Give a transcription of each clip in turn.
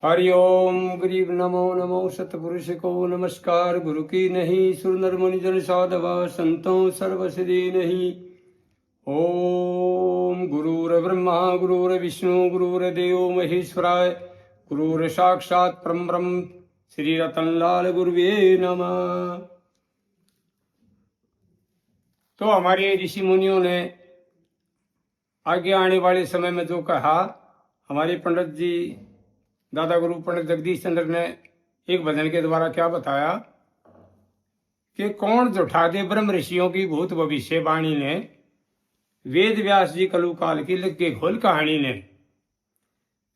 हरिओम गरीब नमो नमो सतपुरुष को नमस्कार। गुरु की नहीं सुर नर मुनि जन साधव संतों सर्वसिद्धि नहीं। ओम गुरुर्ब्रह्मा गुरुर्विष्णु गुरुर्देव महेश्वराय गुरुर साक्षात परम ब्रह्म श्री रतनलाल गुरुवे नमः। तो हमारे ऋषि मुनियों ने आगे आने वाले समय में जो कहा, हमारे पंडित जी दादा गुरु पंडित जगदीश चंद्र ने एक भजन के द्वारा क्या बताया कि कौन जुठा दे ब्रह्म ऋषियों की भूत भविष्य वाणी ने, वेद व्यास जी कलु काल की लिख के खोल कहानी ने।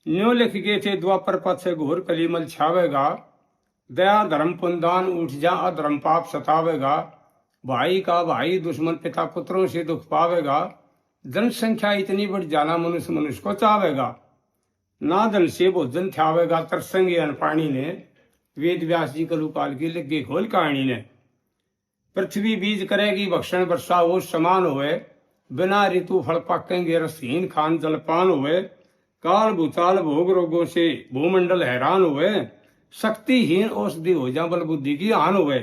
न्यो लिख गए थे द्वापर पथ से घोर कलीमल छावेगा, दया धर्म पुनदान उठ जा अधर्म पाप सतावेगा, भाई का भाई दुश्मन पिता पुत्रों से दुख पावेगा, जनसंख्या इतनी बढ़ जाना मनुष्य मनुष्य को चावेगा, ना दल से भोजन थ्यावेगा तरसंगे अन पानी ने, वेद व्यास जी कलु काल की लिख गई खोल कहानी ने। पृथ्वी बीज करेगी भक्षण वर्षा वो समान हुए, बिना ऋतु फल पकेंगे रसहीन खान जलपान हुए, काल भूचाल भोग रोगों से भूमंडल हैरान हुए, शक्तिहीन औषधि हो जा बल बुद्धि की हान हुए,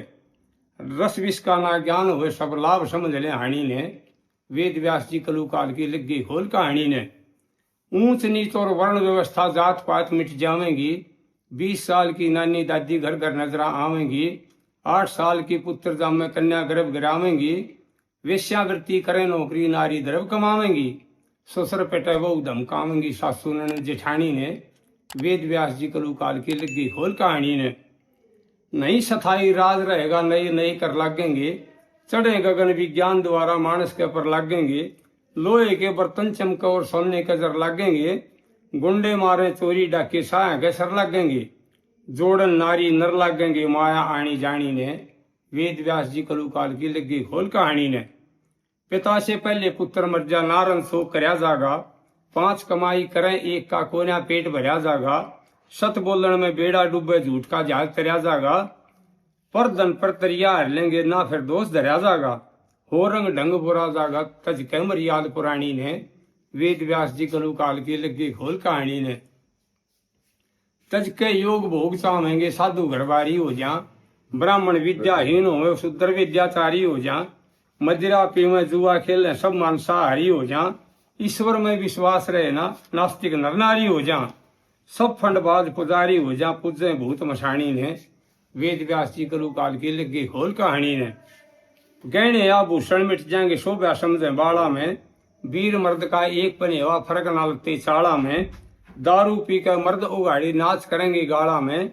रस विष का ना ज्ञान हुए सब लाभ समझ ले हानि ने, वेद व्यास जी कलु काल की लिख गई खोल कहानी ने। ऊंच नीच और वर्ण व्यवस्था जात पात मिट जावेंगी, 20 साल की नानी दादी घर घर नजर आवेंगी, 8 साल की पुत्र जाम में कन्या गर्भ गिरावेंगी, वेश्यावृत्ति करें नौकरी नारी द्रव कमावेंगी, ससुर पेटे वो धमकावेंगी सासू ने जेठानी ने, वेद व्यास जी कलु काल की लिख गई खोल कहानी ने। नई सथाई राज रहेगा नई नई कर लागेंगे, चढ़े गगन विज्ञान द्वारा मानस के पर लागेंगे, लोहे के बर्तन चमके और सोने के जर लागेंगे, गुंडे मारे चोरी डाके साया के सर लागेंगे, जोड़न नारी नर लागेंगे माया आनी जानी ने, वेद व्यास जी कलु काल की लिख गई खोल कहानी ने। पिता से पहले पुत्र मर जा नारन सो करया जागा, 5 कमाई करें एक का कोन्या पेट भरया जागा, सत बोलन में बेड़ा डूबे झूठ का जहाज तरया जागा, पर धन पर तरिया हर लेंगे ना फिर दोष धरया जागा, हो रंग ढंग बुरा जागा तज कह मर्याद पुरानी ने, वेद व्यास जी कलु काल की लिख गई खोल कहानी ने। तज के योग भोग चाहेंगे साधु घरबारी हो जा, ब्राह्मण विद्याहीन हो शुद्र विद्याचारी हो जा, मदिरा पीवे जुआ खेले सब मांसाहारी हो जा, ईश्वर में विश्वास रहे ना नास्तिक नर नारी हो जा, सब फंडबाज पुजारी हो जा पूजे भूत मशानी ने, वेद व्यास जी कलु काल की लिख गई खोल कहानी ने। गहने आभूषण मिट जाएंगे शोभा समझे बाड़ा में, वीर मर्द का एक पनेवा फर्क ना लगते चाड़ा में, दारू पी कर मर्द उगाड़ी नाच करेंगे गाड़ा में,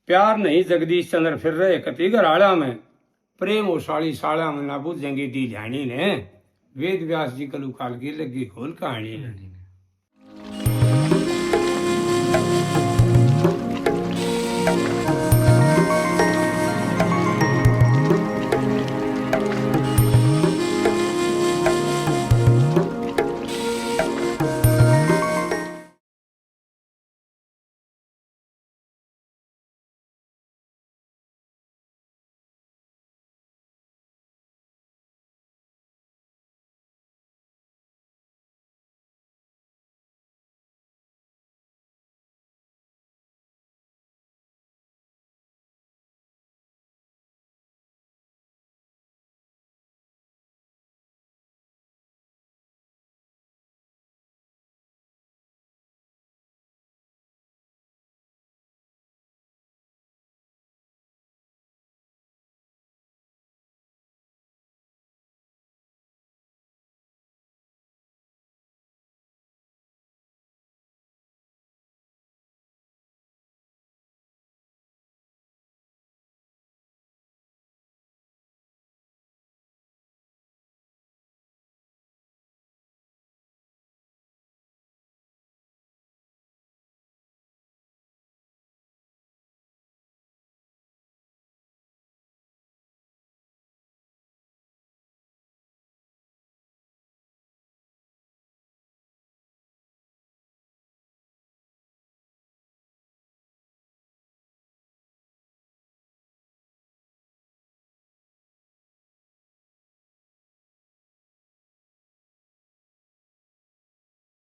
प्यार नहीं जगदीश चंद्र फिर रहे कति घराड़ा में, प्रेम ओसाड़ी साड़ा में ना बुझेंगे दी ध्यानी ने, वेद व्यास जी कलु काल की लिख गई खोल कहानी ने।